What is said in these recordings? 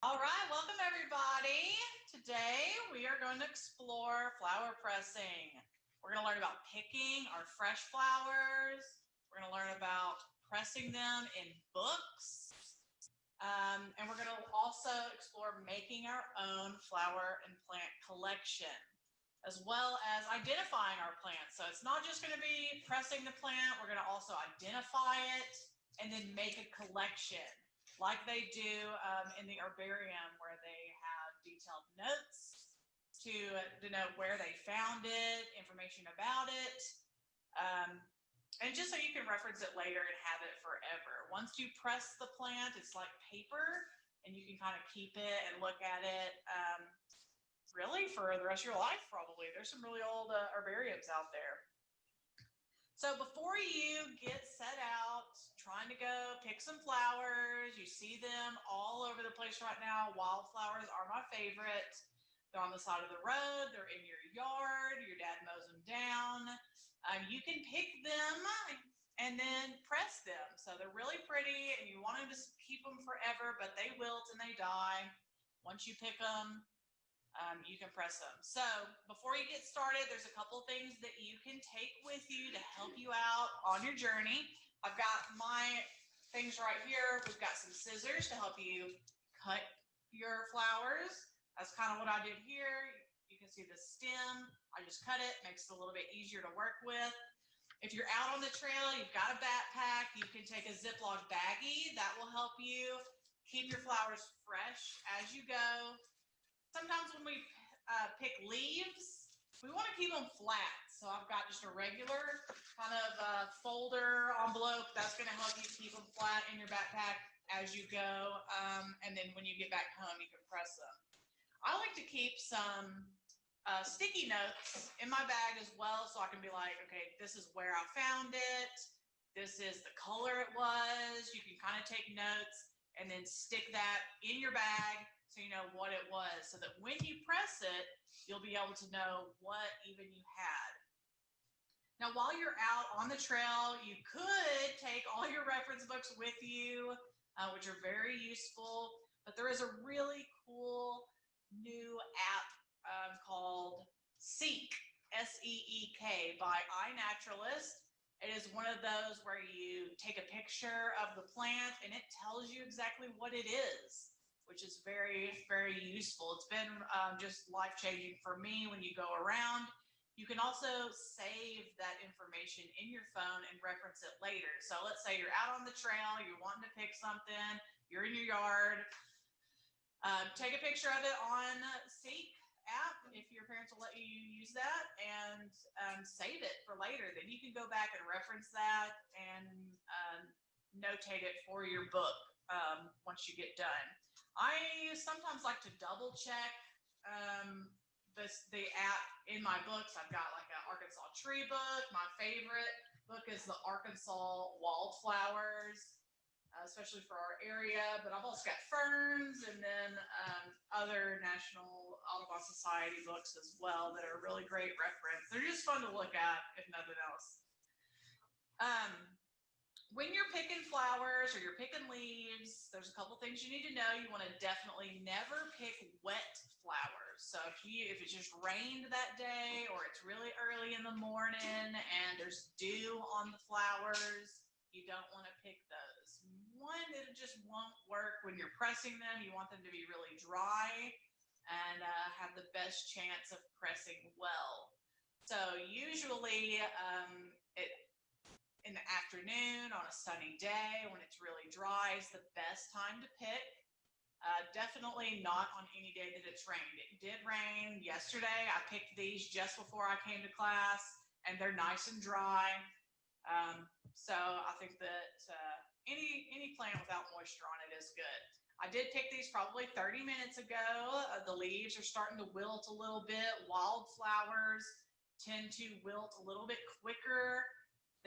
All right, welcome everybody. Today we are going to explore flower pressing. We're going to learn about picking our fresh flowers. We're going to learn about pressing them in books. And we're going to also explore making our own flower and plant collection, as well as identifying our plants. So it's not just going to be pressing the plant, we're going to also identify it and then make a collection, like they do in the herbarium, where they have detailed notes to denote where they found it, information about it, and just so you can reference it later and have it forever. Once you press the plant, it's like paper, and you can kind of keep it and look at it really for the rest of your life, probably. There's some really old herbariums out there. So before you get set out trying to go pick some flowers, you see them all over the place right now. Wildflowers are my favorite. They're on the side of the road, they're in your yard, your dad mows them down. You can pick them and then press them. So they're really pretty and you want to just keep them forever, but they wilt and they die. Once you pick them, you can press them. So before you get started, there's a couple things that you can take with you to help you out on your journey. I've got my things right here. We've got some scissors to help you cut your flowers. That's kind of what I did here. You can see the stem. I just cut it, makes it a little bit easier to work with. If you're out on the trail, you've got a backpack, you can take a Ziploc baggie. That will help you keep your flowers fresh as you go. Sometimes when we pick leaves, we want to keep them flat. So I've got just a regular kind of folder envelope. That's going to help you keep them flat in your backpack as you go. And then when you get back home, you can press them. I like to keep some sticky notes in my bag as well. So I can be like, okay, this is where I found it. This is the color it was. You can kind of take notes and then stick that in your bag, so you know what it was, so that when you press it, you'll be able to know what even you had. Now, while you're out on the trail, you could take all your reference books with you, which are very useful, but there is a really cool new app called Seek, S-E-E-K, by iNaturalist. It is one of those where you take a picture of the plant and it tells you exactly what it is, which is very, very useful. It's been just life-changing for me when you go around. You can also save that information in your phone and reference it later. So let's say you're out on the trail, you're wanting to pick something, you're in your yard, take a picture of it on Seek app, if your parents will let you use that, and save it for later. Then you can go back and reference that and notate it for your book once you get done. I sometimes like to double check the app in my books. I've got like an Arkansas tree book. My favorite book is the Arkansas Wallflowers, especially for our area, but I've also got ferns and then other National Audubon Society books as well that are really great reference. They're just fun to look at, if nothing else. When you're picking flowers or you're picking leaves, there's a couple things you need to know. You want to definitely never pick wet flowers. So if it just rained that day, or it's really early in the morning and there's dew on the flowers, you don't want to pick those. One, it just won't work when you're pressing them. You want them to be really dry and have the best chance of pressing well. So usually in the afternoon on a sunny day when it's really dry is the best time to pick. Definitely not on any day that it's rained. It did rain yesterday. I picked these just before I came to class and they're nice and dry. So I think that any plant without moisture on it is good. I did pick these probably 30 minutes ago. The leaves are starting to wilt a little bit. Wildflowers tend to wilt a little bit quicker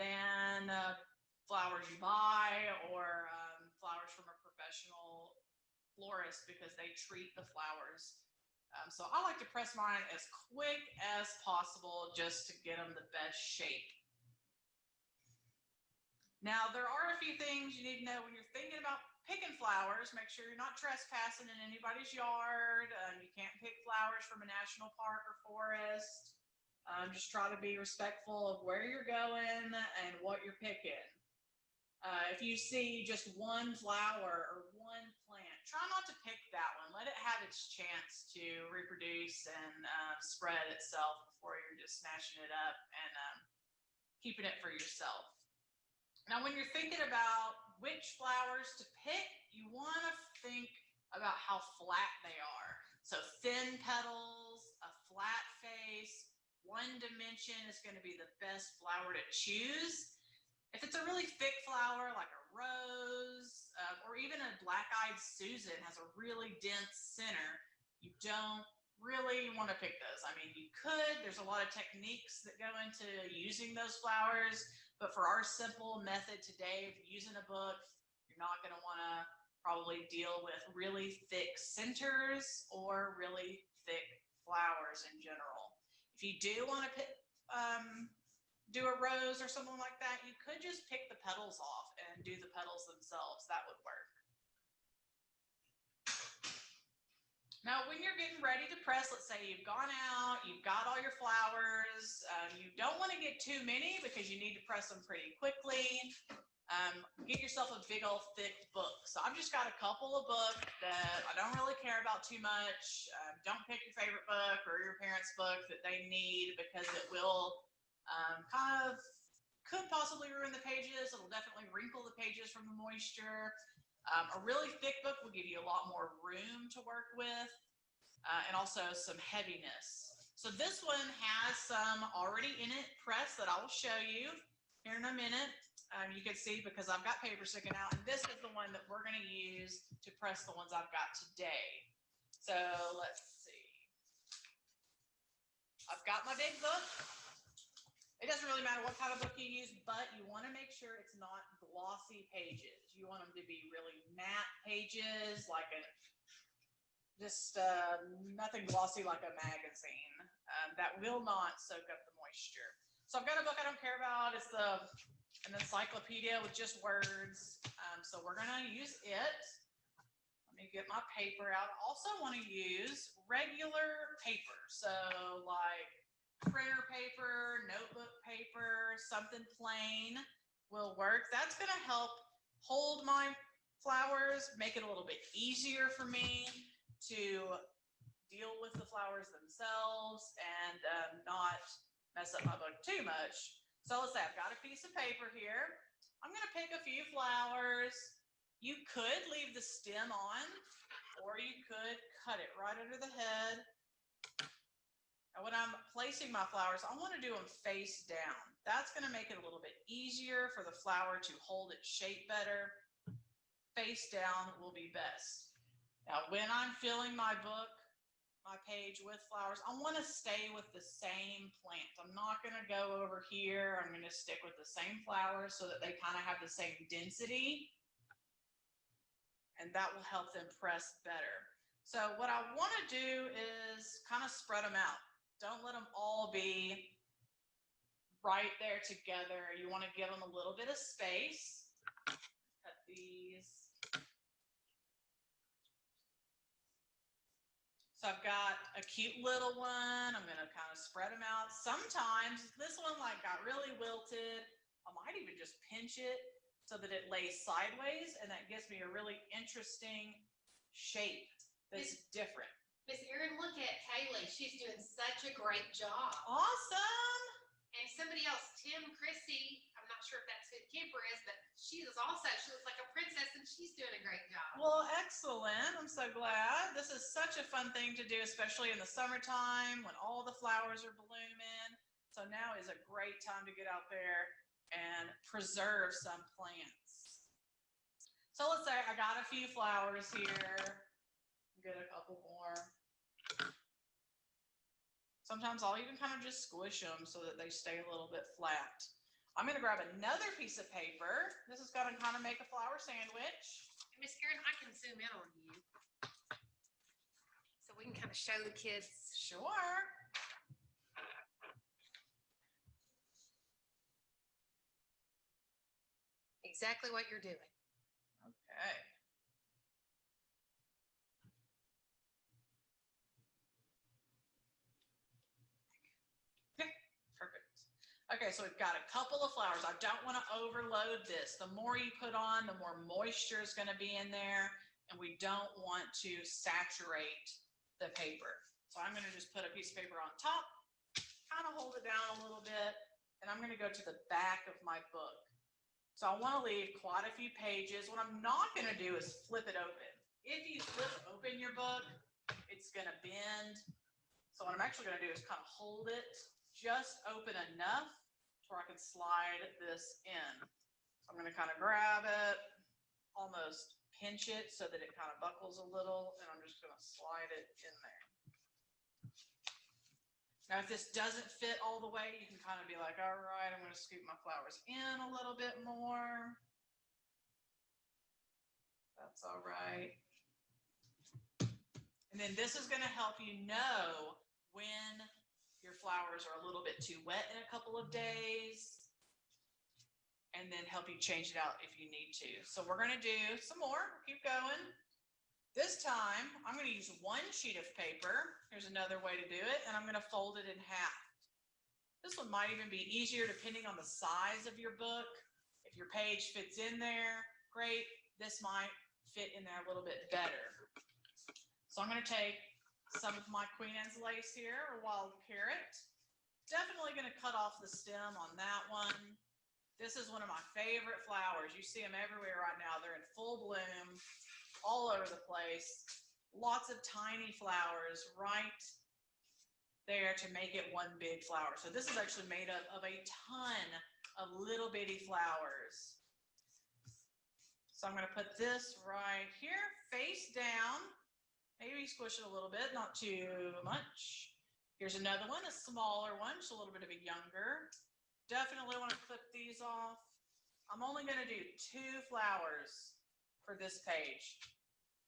than flowers you buy or flowers from a professional florist, because they treat the flowers. So I like to press mine as quick as possible just to get them the best shape. Now, there are a few things you need to know when you're thinking about picking flowers, make sure you're not trespassing in anybody's yard. You can't pick flowers from a national park or forest. Just try to be respectful of where you're going and what you're picking. If you see just one flower or one plant, try not to pick that one. Let it have its chance to reproduce and spread itself before you're just snatching it up and keeping it for yourself. Now, when you're thinking about which flowers to pick, you want to think about how flat they are. So thin petals, a flat face, one dimension is going to be the best flower to choose. If it's a really thick flower like a rose or even a black-eyed Susan has a really dense center, you don't really want to pick those. I mean, you could. There's a lot of techniques that go into using those flowers. But for our simple method today of using a book, you're not going to want to probably deal with really thick centers or really thick flowers in general. If you do want to do a rose or something like that, you could just pick the petals off and do the petals themselves. That would work. Now, when you're getting ready to press, let's say you've gone out, you've got all your flowers, you don't want to get too many because you need to press them pretty quickly. Get yourself a big old thick book. So I've just got a couple of books that I don't really care about too much. Don't pick your favorite book or your parents' book that they need because it will could possibly ruin the pages. It'll definitely wrinkle the pages from the moisture. A really thick book will give you a lot more room to work with and also some heaviness. So this one has some already in it pressed that I will show you here in a minute. You can see because I've got paper sticking out, and this is the one that we're going to use to press the ones I've got today. So let's see. I've got my big book. It doesn't really matter what kind of book you use, but you want to make sure it's not glossy pages. You want them to be really matte pages, like nothing glossy like a magazine. That will not soak up the moisture. So I've got a book I don't care about. It's an encyclopedia with just words. So we're going to use it. Let me get my paper out. I also want to use regular paper. So like printer paper, notebook paper, something plain will work. That's going to help hold my flowers, make it a little bit easier for me to deal with the flowers themselves and not mess up my book too much. So let's say I've got a piece of paper here. I'm going to pick a few flowers. You could leave the stem on, or you could cut it right under the head. And when I'm placing my flowers, I want to do them face down. That's going to make it a little bit easier for the flower to hold its shape better. Face down will be best. Now, when I'm filling my book, my page with flowers, I want to stay with the same plant. I'm not going to go over here. I'm going to stick with the same flowers so that they kind of have the same density. And that will help them press better. So what I want to do is kind of spread them out. Don't let them all be right there together. You want to give them a little bit of space. Cut these. So I've got a cute little one. I'm going to kind of spread them out. Sometimes this one like got really wilted. I might even just pinch it so that it lays sideways, and that gives me a really interesting shape that's different. Miss Erin, look at Kaylee. She's doing such a great job. Awesome. And somebody else, Tim Chrissy, I'm not sure if that's who Kipper is, but she looks like a princess, and she's doing a great job. Well, excellent. I'm so glad. This is such a fun thing to do, especially in the summertime when all the flowers are blooming. So now is a great time to get out there and preserve some plants. So let's say I got a few flowers here. Get a couple more. Sometimes I'll even kind of just squish them so that they stay a little bit flat. I'm going to grab another piece of paper. This is going to kind of make a flower sandwich. Miss Erin, I can zoom in on you so we can kind of show the kids. Sure. Exactly what you're doing. Okay. Okay, so we've got a couple of flowers. I don't want to overload this. The more you put on, the more moisture is going to be in there, and we don't want to saturate the paper. So I'm going to just put a piece of paper on top, kind of hold it down a little bit, and I'm going to go to the back of my book. So I want to leave quite a few pages. What I'm not going to do is flip it open. If you flip open your book, it's going to bend. So what I'm actually going to do is kind of hold it just open enough where I can slide this in. So I'm going to kind of grab it, almost pinch it so that it kind of buckles a little, and I'm just going to slide it in there. Now, if this doesn't fit all the way, you can kind of be like, all right, I'm going to scoop my flowers in a little bit more. That's all right. And then this is going to help you know when your flowers are a little bit too wet in a couple of days, and then help you change it out if you need to. So we're going to do some more. Keep going. This time, I'm going to use one sheet of paper. Here's another way to do it, and I'm going to fold it in half. This one might even be easier depending on the size of your book. If your page fits in there, great. This might fit in there a little bit better. So I'm going to take some of my Queen Anne's lace here, or wild carrot. Definitely going to cut off the stem on that one. This is one of my favorite flowers. You see them everywhere right now. They're in full bloom all over the place. Lots of tiny flowers right there to make it one big flower. So this is actually made up of a ton of little bitty flowers. So I'm going to put this right here, face down. Maybe squish it a little bit, not too much. Here's another one, a smaller one, just a little bit of a younger. Definitely want to clip these off. I'm only going to do 2 flowers for this page.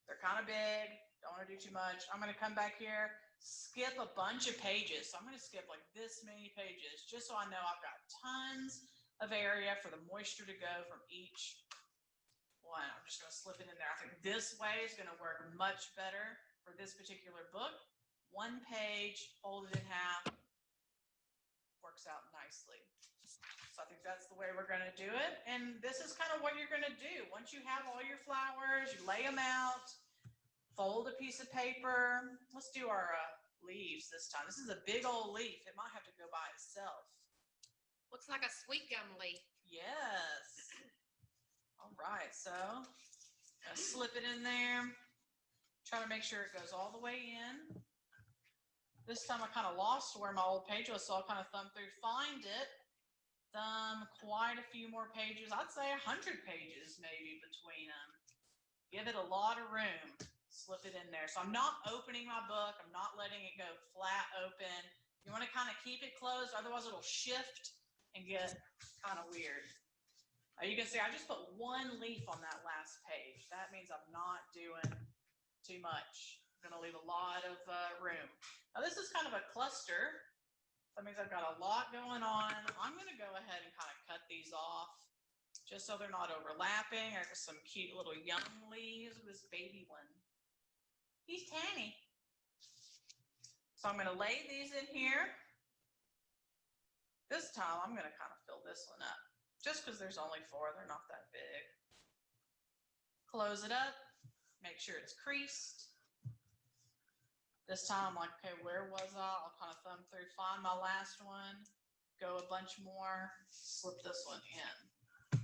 They're kind of big, don't want to do too much. I'm going to come back here, skip a bunch of pages. So I'm going to skip like this many pages, just so I know I've got tons of area for the moisture to go from each one. I'm just going to slip it in there. I think this way is going to work much better for this particular book. One page, fold it in half, works out nicely. So I think that's the way we're going to do it. And this is kind of what you're going to do. Once you have all your flowers, you lay them out, fold a piece of paper. Let's do our leaves this time. This is a big old leaf. It might have to go by itself. Looks like a sweet gum leaf. Yes. All right, so I'll slip it in there. Try to make sure it goes all the way in. This time I kind of lost where my old page was, so I'll kind of thumb through, find it, thumb quite a few more pages. I'd say 100 pages maybe between them. Give it a lot of room. Slip it in there. So I'm not opening my book. I'm not letting it go flat open. You want to kind of keep it closed, otherwise it'll shift and get kind of weird. You can see I just put 1 leaf on that last page. That means I'm not doing too much. I'm going to leave a lot of room. Now this is kind of a cluster. That means I've got a lot going on. I'm going to go ahead and kind of cut these off just so they're not overlapping. I got some cute little young leaves. This baby one. He's tiny. So I'm going to lay these in here. This time I'm going to kind of fill this one up. Just because there's only 4, they're not that big. Close it up, make sure it's creased. This time I'm like, okay, where was I? I'll kind of thumb through, find my last one, go a bunch more, slip this one in.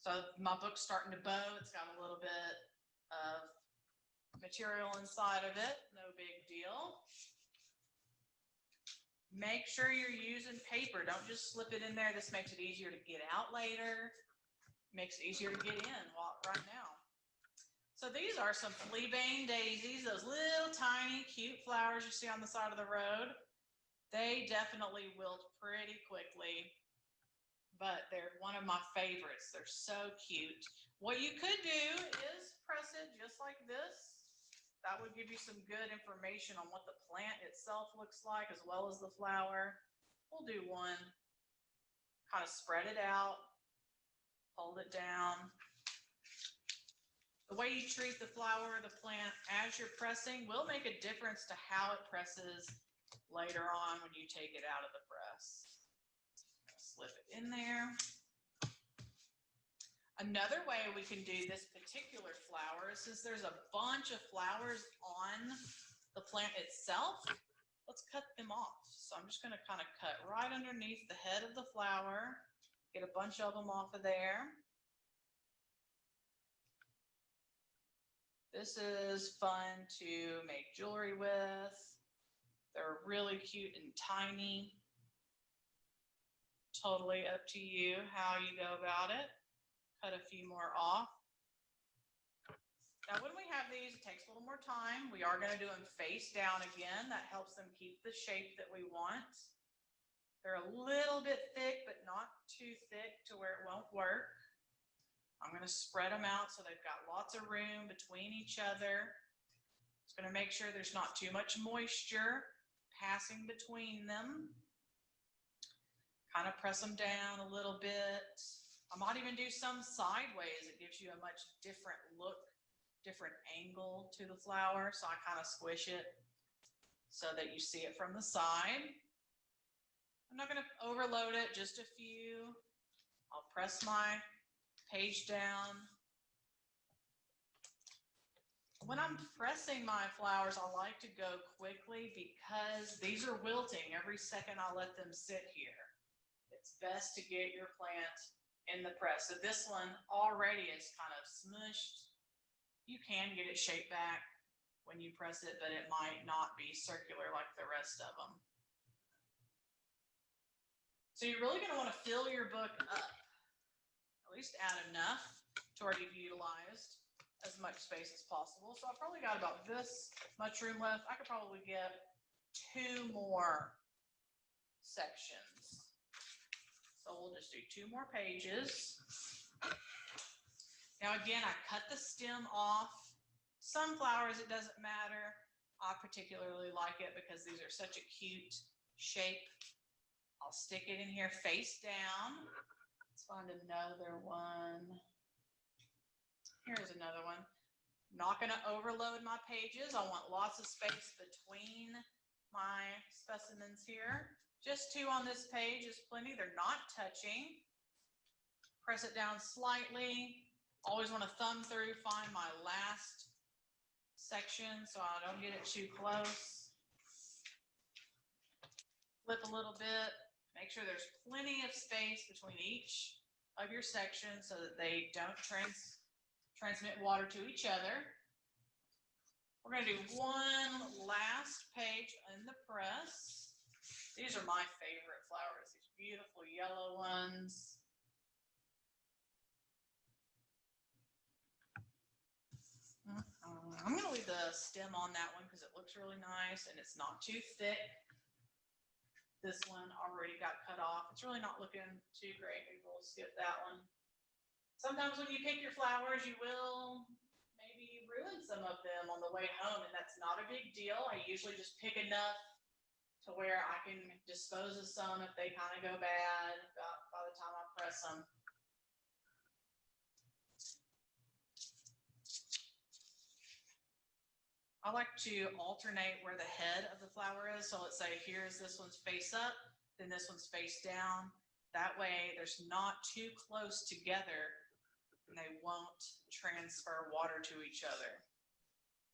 So my book's starting to bow. It's got a little bit of material inside of it, no big deal. Make sure you're using paper. Don't just slip it in there. This makes it easier to get out later. Makes it easier to get in right now. So these are some fleabane daisies, those little tiny cute flowers you see on the side of the road. They definitely wilt pretty quickly, but they're one of my favorites. They're so cute. What you could do is press it just like this. That would give you some good information on what the plant itself looks like, as well as the flower. We'll do one. Kind of spread it out, hold it down. The way you treat the flower or the plant as you're pressing will make a difference to how it presses later on when you take it out of the press. slip it in there. Another way we can do this particular flower is since there's a bunch of flowers on the plant itself, let's cut them off. So I'm just going to kind of cut right underneath the head of the flower, get a bunch of them off of there. This is fun to make jewelry with. They're really cute and tiny. Totally up to you how you go about it. Cut a few more off. Now, when we have these, it takes a little more time. We are going to do them face down again. That helps them keep the shape that we want. They're a little bit thick, but not too thick to where it won't work. I'm going to spread them out so they've got lots of room between each other. It's going to make sure there's not too much moisture passing between them. Kind of press them down a little bit. I might even do some sideways. It gives you a much different look, different angle to the flower. So I kind of squish it so that you see it from the side. I'm not going to overload it, just a few. I'll press my page down. When I'm pressing my flowers, I like to go quickly because these are wilting every second I let them sit here. It's best to get your plant in the press. So this one already is kind of smushed. You can get it shaped back when you press it, but it might not be circular like the rest of them. So you're really going to want to fill your book up, at least add enough to where you've utilized as much space as possible. So I've probably got about this much room left. I could probably get 2 more sections. So we'll just do 2 more pages. Now again, I cut the stem off. Some flowers, it doesn't matter. I particularly like it because these are such a cute shape. I'll stick it in here face down. Let's find another one. Here's another one. Not going to overload my pages. I want lots of space between my specimens here. Just 2 on this page is plenty. They're not touching. Press it down slightly. Always want to thumb through, find my last section so I don't get it too close. Flip a little bit. Make sure there's plenty of space between each of your sections so that they don't transmit water to each other. We're going to do one last page in the press. These are my favorite flowers, these beautiful yellow ones. I'm going to leave the stem on that one because it looks really nice and it's not too thick. This one already got cut off. It's really not looking too great. Maybe we'll skip that one. Sometimes when you pick your flowers, you will maybe ruin some of them on the way home, and that's not a big deal. I usually just pick enough to where I can dispose of some if they kind of go bad by the time I press them. I like to alternate where the head of the flower is. So let's say here's this one's face up, then this one's face down. That way there's not too close together and they won't transfer water to each other.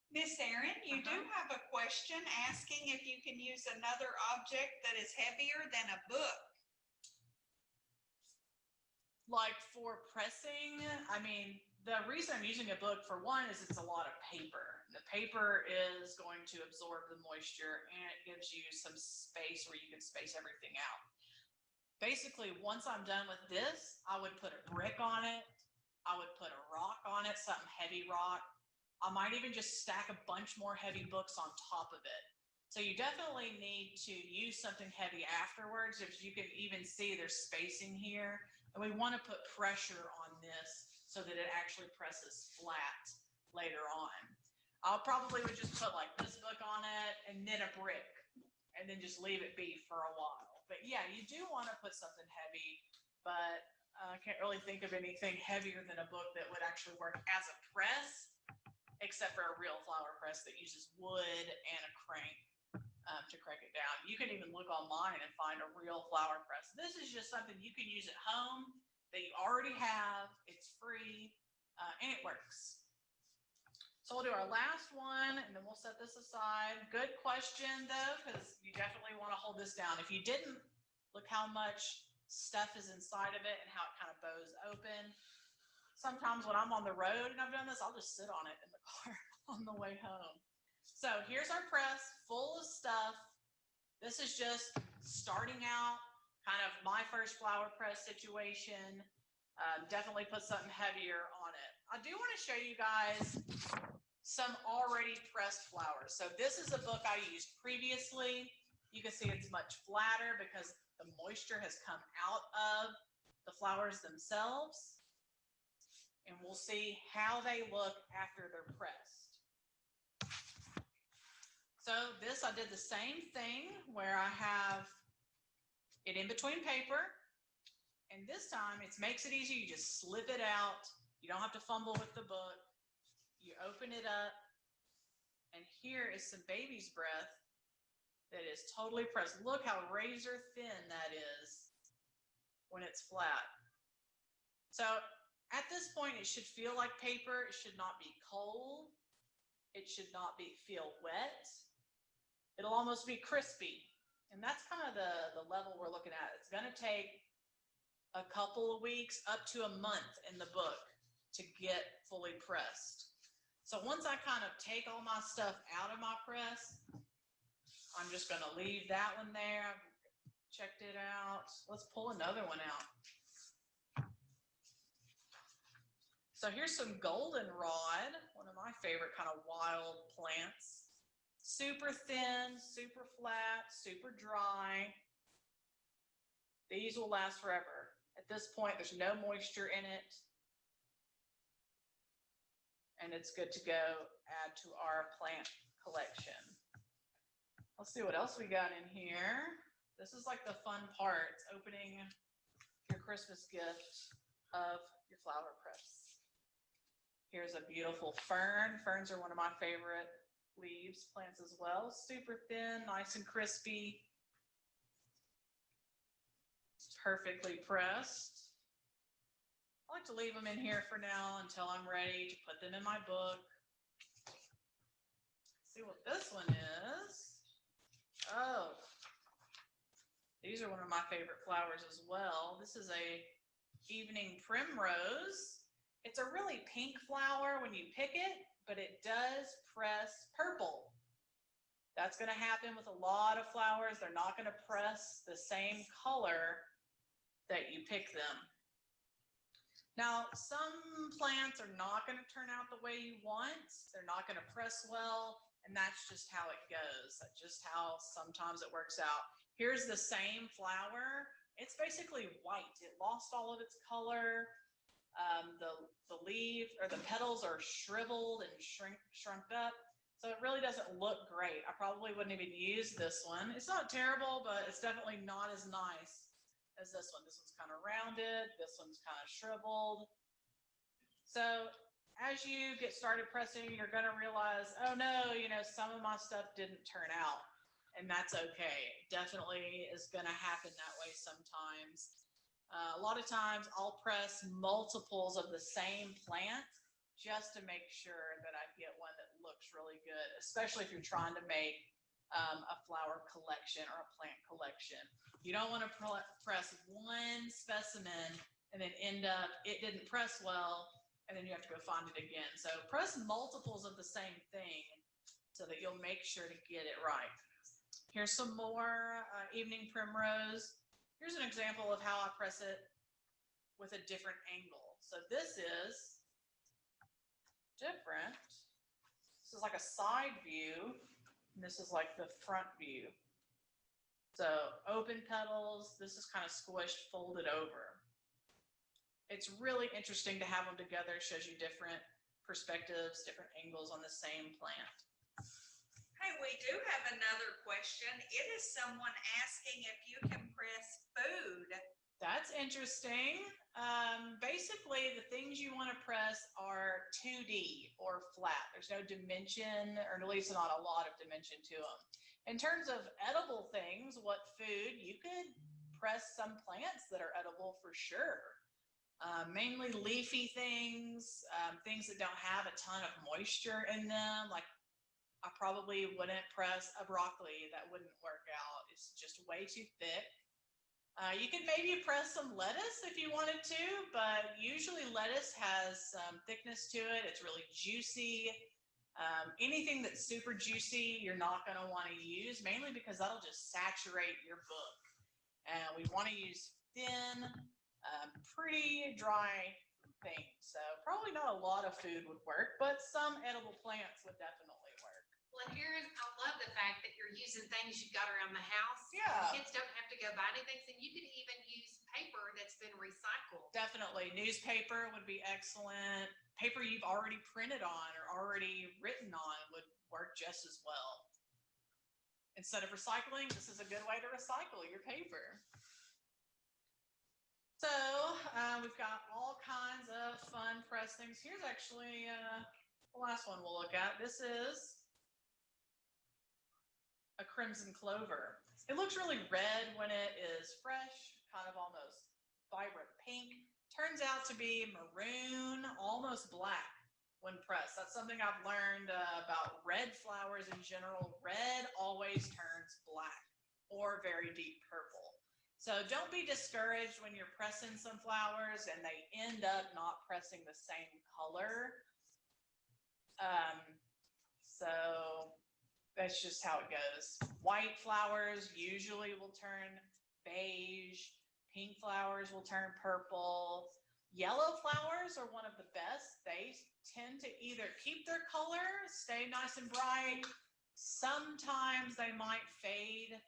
Miss Erin, you do have a question asking if you can use another object that is heavier than a book. Like for pressing, I mean, the reason I'm using a book for one is it's a lot of paper. The paper is going to absorb the moisture and it gives you some space where you can space everything out. Basically, once I'm done with this, I would put a brick on it. I would put a rock on it, something heavy rock. I might even just stack a bunch more heavy books on top of it. So you definitely need to use something heavy afterwards. If you can even see there's spacing here. And we want to put pressure on this so that it actually presses flat later on. I'll probably would just put like this book on it and then a brick and then just leave it be for a while. But yeah, you do want to put something heavy, but I can't really think of anything heavier than a book that would actually work as a press, except for a real flower press that uses wood and a crank. to crank it down. You can even look online and find a real flower press. This is just something you can use at home that you already have. It's free and it works. So we'll do our last one and then we'll set this aside. Good question though, because you definitely want to hold this down. If you didn't, look how much stuff is inside of it and how it kind of bows open. Sometimes when I'm on the road and I've done this, I'll just sit on it in the car on the way home. So here's our press full of stuff. This is just starting out, kind of my first flower press situation. Definitely put something heavier on it. I do want to show you guys some already pressed flowers. So this is a book I used previously. You can see it's much flatter because the moisture has come out of the flowers themselves. And we'll see how they look after they're pressed. So this, I did the same thing where I have it in between paper. And this time it makes it easy. You just slip it out. You don't have to fumble with the book. You open it up. And here is some baby's breath that is totally pressed. Look how razor thin that is when it's flat. So at this point, it should feel like paper. It should not be cold. It should not feel wet. It'll almost be crispy. And that's kind of the level we're looking at. It's going to take a couple of weeks up to a month in the book to get fully pressed. So once I kind of take all my stuff out of my press, I'm just going to leave that one there. I've checked it out. Let's pull another one out. So here's some goldenrod, one of my favorite kind of wild plants. Super thin, super flat, super dry. These will last forever. At this point, there's no moisture in it. And it's good to go add to our plant collection. Let's see what else we got in here. This is like the fun part, opening your Christmas gift of your flower press. Here's a beautiful fern. Ferns are one of my favorite leaves, plants as well. Super thin, nice and crispy. Perfectly pressed. I like to leave them in here for now until I'm ready to put them in my book. Let's see what this one is. Oh, these are one of my favorite flowers as well. This is a evening primrose. It's a really pink flower when you pick it, but it does press purple. That's going to happen with a lot of flowers. They're not going to press the same color that you pick them. Now, some plants are not going to turn out the way you want. They're not going to press well, and that's just how it goes. That's just how sometimes it works out. Here's the same flower. It's basically white. It lost all of its color. The leaf or the petals are shriveled and shrunk up. So it really doesn't look great. I probably wouldn't even use this one. It's not terrible, but it's definitely not as nice as this one. This one's kind of rounded. This one's kind of shriveled. So as you get started pressing, you're going to realize, oh no, some of my stuff didn't turn out. And that's okay. Definitely is going to happen that way sometimes. A lot of times I'll press multiples of the same plant just to make sure that I get one that looks really good, especially if you're trying to make a flower collection or a plant collection. You don't want to press one specimen and then end up, it didn't press well, and then you have to go find it again. So press multiples of the same thing so that you'll make sure to get it right. Here's some more evening primrose. Here's an example of how I press it with a different angle. So this is different. This is like a side view, and this is like the front view. So open petals, this is kind of squished, folded over. It's really interesting to have them together. It shows you different perspectives, different angles on the same plant. Hey, we do have another question. It is someone asking if you can press food. That's interesting. Basically, the things you want to press are 2D or flat. There's no dimension, or at least not a lot of dimension to them. In terms of edible things, what food, you could press some plants that are edible for sure. Mainly leafy things, things that don't have a ton of moisture in them. Like I probably wouldn't press a broccoli, that wouldn't work out. It's just way too thick. You could maybe press some lettuce if you wanted to, but usually lettuce has some thickness to it. It's really juicy. Anything that's super juicy, you're not going to want to use, mainly because that'll just saturate your book. And we want to use thin, pretty dry things. So probably not a lot of food would work, but some edible plants would definitely work. Well, and Erin, I love the fact that you're using things you've got around the house. Yeah. Kids don't have to go buy anything, and you could even use paper that's been recycled. Definitely. Newspaper would be excellent. Paper you've already printed on or already written on would work just as well. Instead of recycling, this is a good way to recycle your paper. So we've got all kinds of fun press things. Here's actually the last one we'll look at. This is a crimson clover. It looks really red when it is fresh, kind of almost vibrant pink. Turns out to be maroon, almost black when pressed. That's something I've learned about red flowers in general. Red always turns black or very deep purple. So don't be discouraged when you're pressing some flowers and they end up not pressing the same color. So that's just how it goes. White flowers usually will turn beige. Pink flowers will turn purple. Yellow flowers are one of the best. They tend to either keep their color, stay nice and bright. Sometimes they might fade,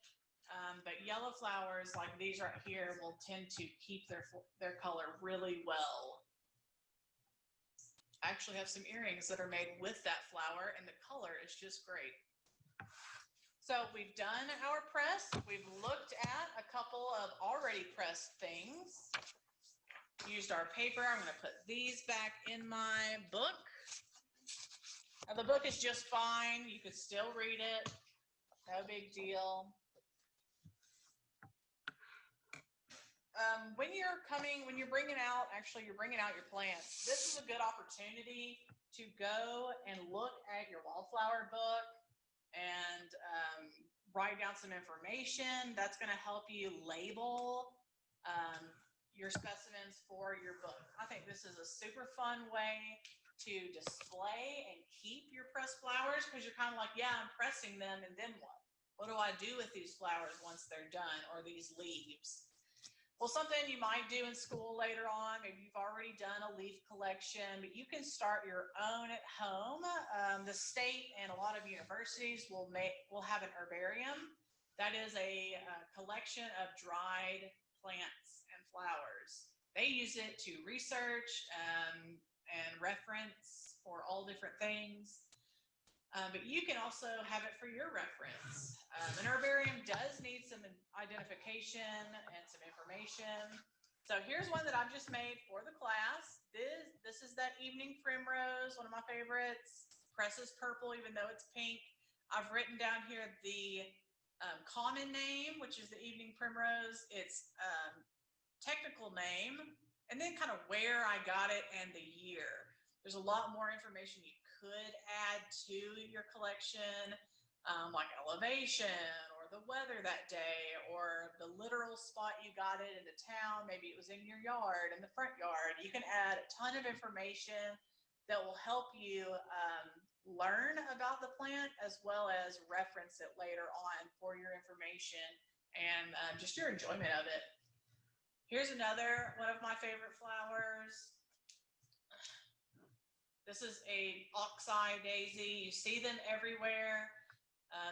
but yellow flowers like these right here will tend to keep their color really well. I actually have some earrings that are made with that flower, and the color is just great. So we've done our press. We've looked at a couple of already pressed things. Used our paper. I'm going to put these back in my book. Now, the book is just fine. You could still read it. No big deal. When you're bringing out your plants, this is a good opportunity to go and look at your Wallflower book and write down some information. That's going to help you label your specimens for your book. I think this is a super fun way to display and keep your pressed flowers, because you're kind of like, yeah, I'm pressing them, and then what? What do I do with these flowers once they're done, or these leaves? Well, something you might do in school later on, maybe you've already done a leaf collection, but you can start your own at home. The state and a lot of universities will have an herbarium. That is a collection of dried plants and flowers. They use it to research and reference for all different things. But you can also have it for your reference. An herbarium does need some identification and some information. So here's one that I've just made for the class. This is that evening primrose, one of my favorites. Presses purple even though it's pink. I've written down here the common name, which is the evening primrose, its technical name, and then kind of where I got it and the year. There's a lot more information you could add to your collection, like elevation or the weather that day or the literal spot you got it in the town. Maybe it was in your yard, in the front yard. You can add a ton of information that will help you learn about the plant as well as reference it later on for your information and just your enjoyment of it. Here's another one of my favorite flowers. This is a Oxeye Daisy. You see them everywhere.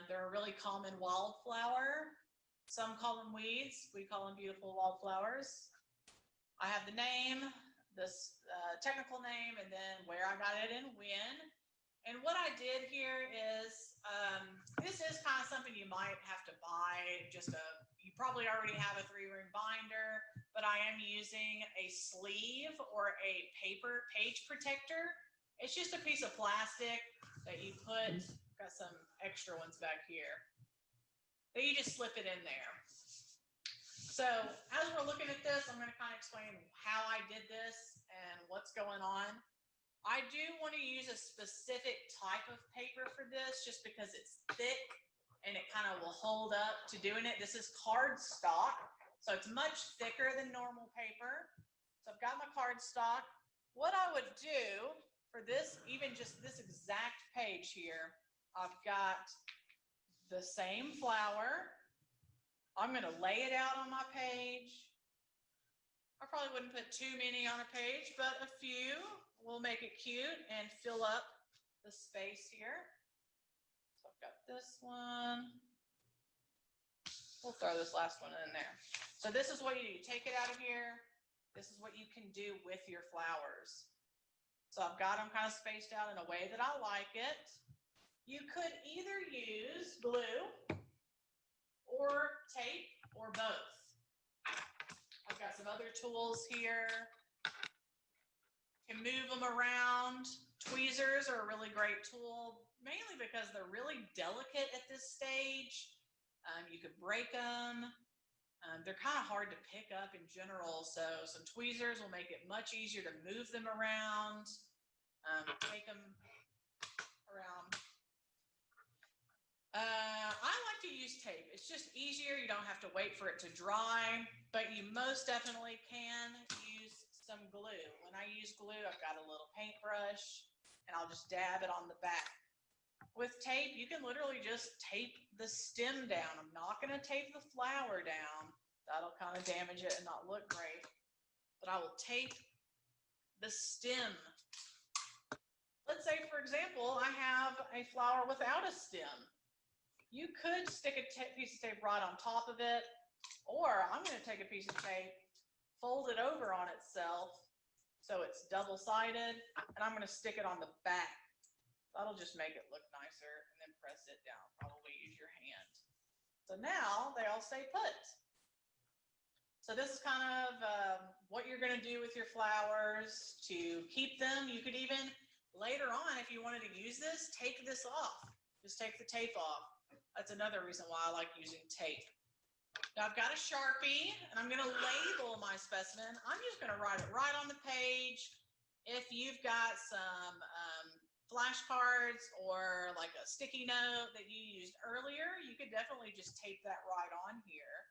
They're a really common wildflower. Some call them weeds. We call them beautiful wildflowers. I have the name, this technical name, and then where I got it and when. And what I did here is, this is kind of something you might have to buy. You probably already have a 3-ring binder, but I am using a sleeve or a paper page protector. It's just a piece of plastic that you put, got some extra ones back here. Then you just slip it in there. So as we're looking at this, I'm going to kind of explain how I did this and what's going on. I do want to use a specific type of paper for this just because it's thick and it kind of will hold up to doing it. This is cardstock, so it's much thicker than normal paper. So I've got my cardstock. What I would do for this, even just this exact page here, I've got the same flower. I'm going to lay it out on my page. I probably wouldn't put too many on a page, but a few will make it cute and fill up the space here. So I've got this one. We'll throw this last one in there. So this is what you do. You take it out of here. This is what you can do with your flowers. So I've got them kind of spaced out in a way that I like it. You could either use glue or tape or both. I've got some other tools here. You can move them around. Tweezers are a really great tool, mainly because they're really delicate at this stage. You could break them. They're kind of hard to pick up in general, so some tweezers will make it much easier to move them around, take them around. I like to use tape. It's just easier. You don't have to wait for it to dry, but you most definitely can use some glue. When I use glue, I've got a little paintbrush and I'll just dab it on the back. With tape, you can literally just tape the stem down. I'm not going to tape the flower down. That'll kind of damage it and not look great. But I will tape the stem. Let's say, for example, I have a flower without a stem. You could stick a piece of tape right on top of it, or I'm going to take a piece of tape, fold it over on itself so it's double-sided, and I'm going to stick it on the back. That'll just make it look nicer, and then press it down. Probably use your hand. So now they all stay put. So this is kind of what you're going to do with your flowers to keep them. You could even later on, if you wanted to use this, take this off. Just take the tape off. That's another reason why I like using tape. Now I've got a Sharpie and I'm going to label my specimen. I'm just going to write it right on the page. If you've got some flashcards or like a sticky note that you used earlier, you could definitely just tape that right on here.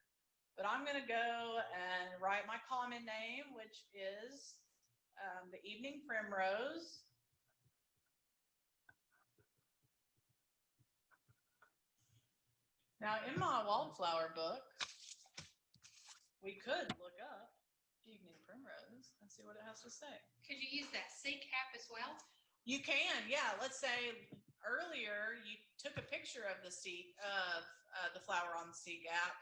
But I'm going to go and write my common name, which is the evening primrose. Now, in my Wallflower book, we could look up evening primrose and see what it has to say. Could you use that sync app as well? You can, yeah. Let's say earlier you took a picture of the the flower on the Seek app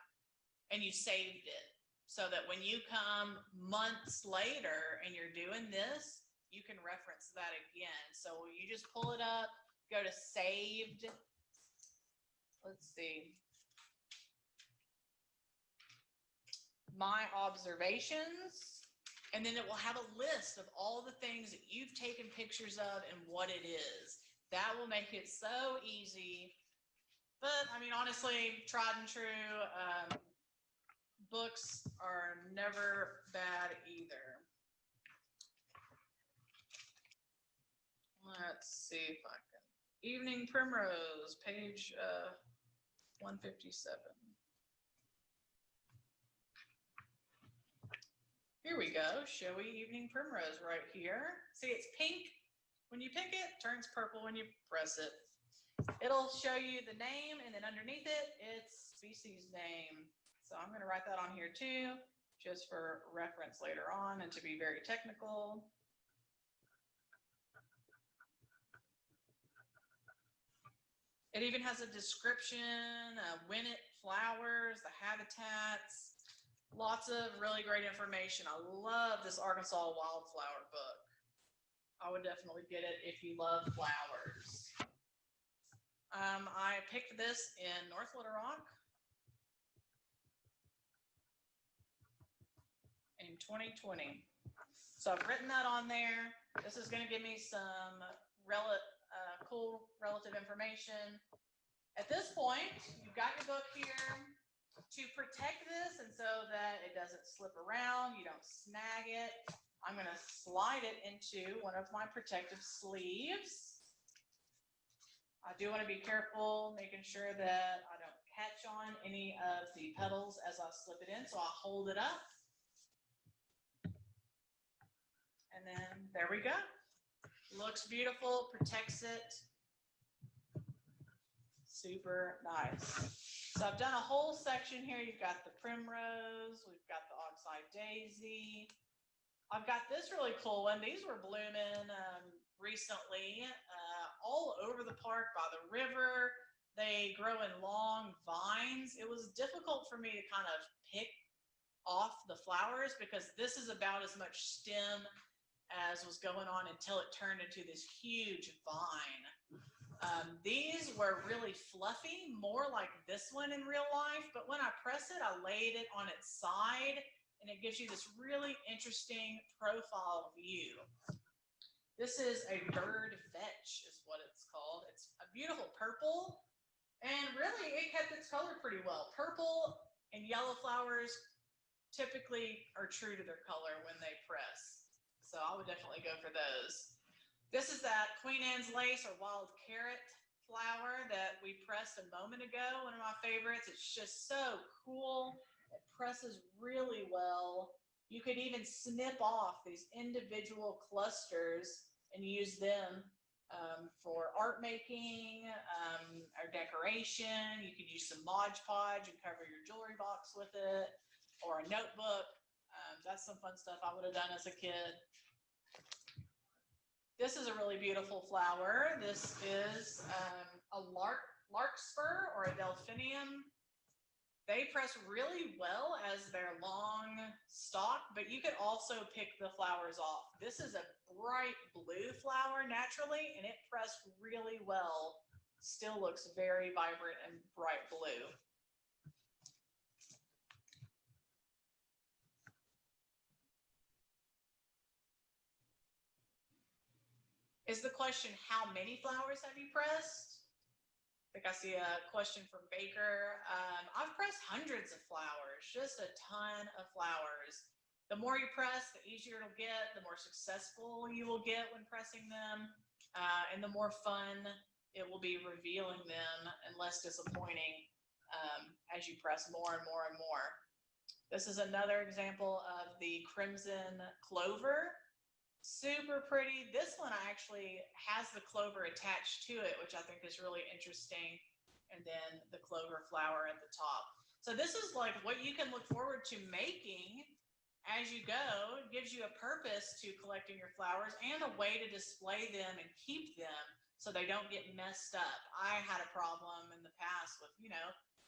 and you saved it, so that when you come months later and you're doing this, you can reference that again. So you just pull it up, go to saved. Let's see. My observations, and then it will have a list of all the things that you've taken pictures of and what it is. That will make it so easy. But I mean, honestly, tried and true, books are never bad either. Let's see if I can. Evening Primrose, page 157. Here we go, showy evening primrose right here. See, it's pink. When you pick it, it turns purple when you press it. It'll show you the name, and then underneath it, it's species name. So I'm going to write that on here too, just for reference later on and to be very technical. It even has a description, when it flowers, the habitats. Lots of really great information. I love this Arkansas Wildflower book. I would definitely get it if you love flowers. I picked this in North Little Rock in 2020. So I've written that on there. This is going to give me some cool relative information. At this point, you've got your book here to protect this and so that it doesn't slip around, you don't snag it. I'm going to slide it into one of my protective sleeves. I do want to be careful, making sure that I don't catch on any of the petals as I slip it in. So I'll hold it up. And then there we go. Looks beautiful, protects it. Super nice. So I've done a whole section here. You've got the primrose, we've got the Oxeye Daisy. I've got this really cool one. These were blooming recently all over the park by the river. They grow in long vines. It was difficult for me to kind of pick off the flowers because this is about as much stem as was going on until it turned into this huge vine. These were really fluffy, more like this one in real life, but when I press it, I laid it on its side and it gives you this really interesting profile view. This is a bird fetch is what it's called. It's a beautiful purple and really it kept its color pretty well. Purple and yellow flowers typically are true to their color when they press. So I would definitely go for those. This is that Queen Anne's lace or wild carrot flower that we pressed a moment ago. One of my favorites. It's just so cool. It presses really well. You could even snip off these individual clusters and use them for art making or decoration. You could use some Mod Podge and cover your jewelry box with it or a notebook. That's some fun stuff I would have done as a kid. This is a really beautiful flower. This is a larkspur or a delphinium. They press really well as their long stalk, but you could also pick the flowers off. This is a bright blue flower naturally, and it pressed really well. Still looks very vibrant and bright blue. Is the question, how many flowers have you pressed? I think I see a question from Baker. I've pressed hundreds of flowers, just a ton of flowers. The more you press, the easier it'll get, the more successful you will get when pressing them, and the more fun it will be revealing them and less disappointing as you press more and more and more. This is another example of the crimson clover. Super pretty. This one actually has the clover attached to it, which I think is really interesting. And then the clover flower at the top. So this is like what you can look forward to making as you go. It gives you a purpose to collecting your flowers and a way to display them and keep them so they don't get messed up. I had a problem in the past with,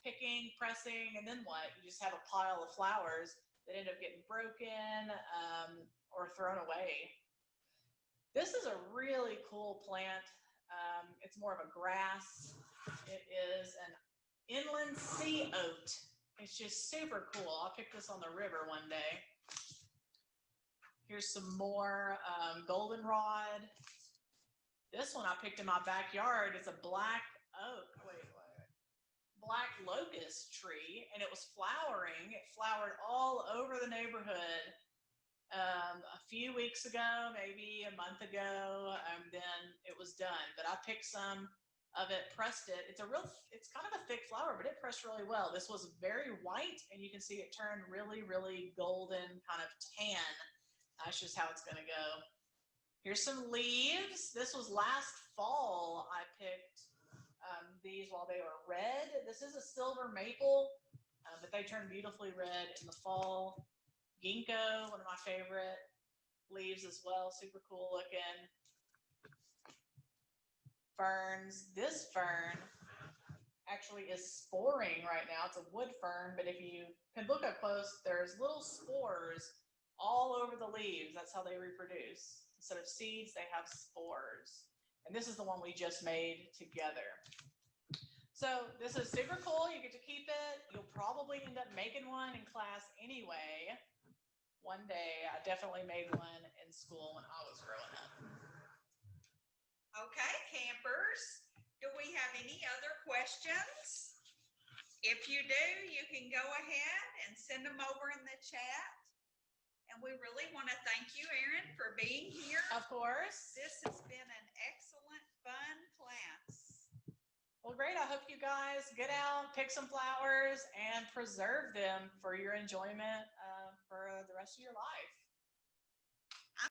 picking, pressing, and then what? You just have a pile of flowers that end up getting broken or thrown away. This is a really cool plant. It's more of a grass. It is an inland sea oat. It's just super cool. I'll pick this on the river one day. Here's some more goldenrod. This one I picked in my backyard. It's a black oak. Black locust tree, and it was flowering. It flowered all over the neighborhood. A few weeks ago, maybe a month ago, then it was done. But I picked some of it, pressed it. It's kind of a thick flower, but it pressed really well. This was very white, and you can see it turned really, really golden, kind of tan. That's just how it's going to go. Here's some leaves. This was last fall. I picked these while they were red. This is a silver maple, but they turn beautifully red in the fall. Ginkgo, one of my favorite leaves as well, super cool looking. Ferns. This fern actually is sporing right now. It's a wood fern, but if you can look up close, there's little spores all over the leaves. That's how they reproduce. Instead of seeds, they have spores. And this is the one we just made together. So this is super cool. You get to keep it. You'll probably end up making one in class anyway. One day. I definitely made one in school when I was growing up. Okay, campers. Do we have any other questions? If you do, you can go ahead and send them over in the chat. And we really want to thank you, Erin, for being here. Of course. This has been an excellent, fun class. Well, great. I hope you guys get out, pick some flowers, and preserve them for your enjoyment for the rest of your life.